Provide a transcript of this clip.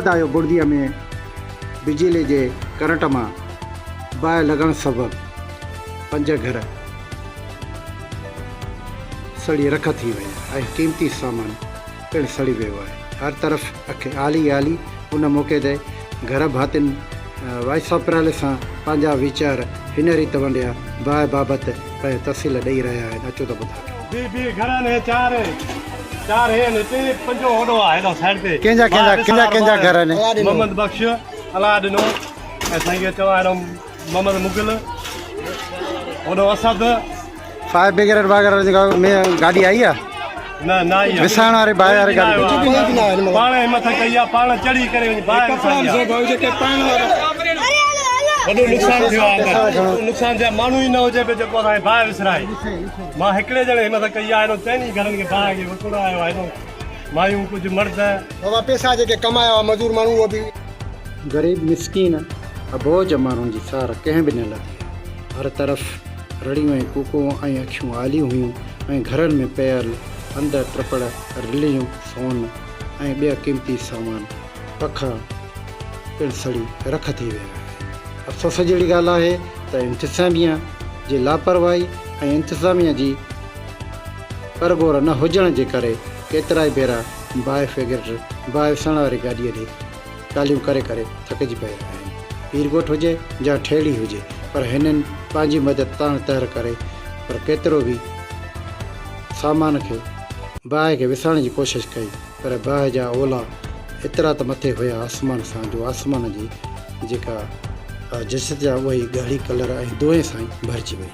सूरत आयो बुर्दीअ में बिजली जे करंट मां बाहि लॻण सबबु 5 घर सड़ी रख थी विया ऐं क़ीमती सामान पिणु सड़ी वियो आहे। हर तरफ़ आली आली। उन मौक़े ते घर भातियुनि वाइस वापराले सां पंहिंजा वीचार हिन रीति वंडिया बाहि बाबति पंहिंजी तफ़सील ॾेई रहिया आहिनि। अचो त ॿुधायो। कंहिंजा घर आहिनि? मोहम्मद बख्श अला ॾिनो ऐं साईं चवां मोहम्मद मुगल होॾो असद फायर ब्रिगेड वग़ैरह में गाॾी आई आहे? न आई विसाइण वारे बाहि वारे गाॾी पाण हिमत कई आहे, पाण चढ़ी करे वॾो नुक़सानु थियो आहे। नुक़सानु थिया माण्हू ई न हुजे पियो जेको असांखे बाहि विसराए। मां हिकिड़े ॼणे हिमत कई आहे, हेॾो 3 घरनि खे बाहि खे विकिणो आयो आहे। हेॾो मायूं कुझु मर्द बाबा पैसा जेके कमाया मज़दूर माण्हू उहो बि ग़रीब मिसकीन अबोज माण्हुनि जी सार कंहिं बि न लॻी। हर तरफ़ रड़ियूं ऐं कूकूं ऐं अखियूं आलियूं हुयूं ऐं घरनि में पियल अंदरि ट्रपड़ रिलियूं सोन ऐं ॿिया क़ीमती सामान पखा पिणु सड़ी रख थी विया। अफ़सोस जहिड़ी ॻाल्हि आहे त इंतिज़ामिया जी लापरवाही ऐं इंतिज़ामिया जी परगोर न हुजण जे करे केतिरा ई भेरा बाहि विसण वारी गाॾीअ ॾे ॻाल्हियूं करे करे थकिजी पिया आहिनि। पीरगोठ हुजे या ठेड़ी हुजे, पर हिननि पंहिंजी मदद ताण तहर करे पर केतिरो बि सामान खे बाहि खे विसण जी कोशिशि कई, पर बाहि जा ओला एतिरा त मथे हुया आसमान सां जो आसमान जी जेका जिसत जा उहा ई ॻाढ़ी कलर ऐं दोहे सां ई भरिजी वई।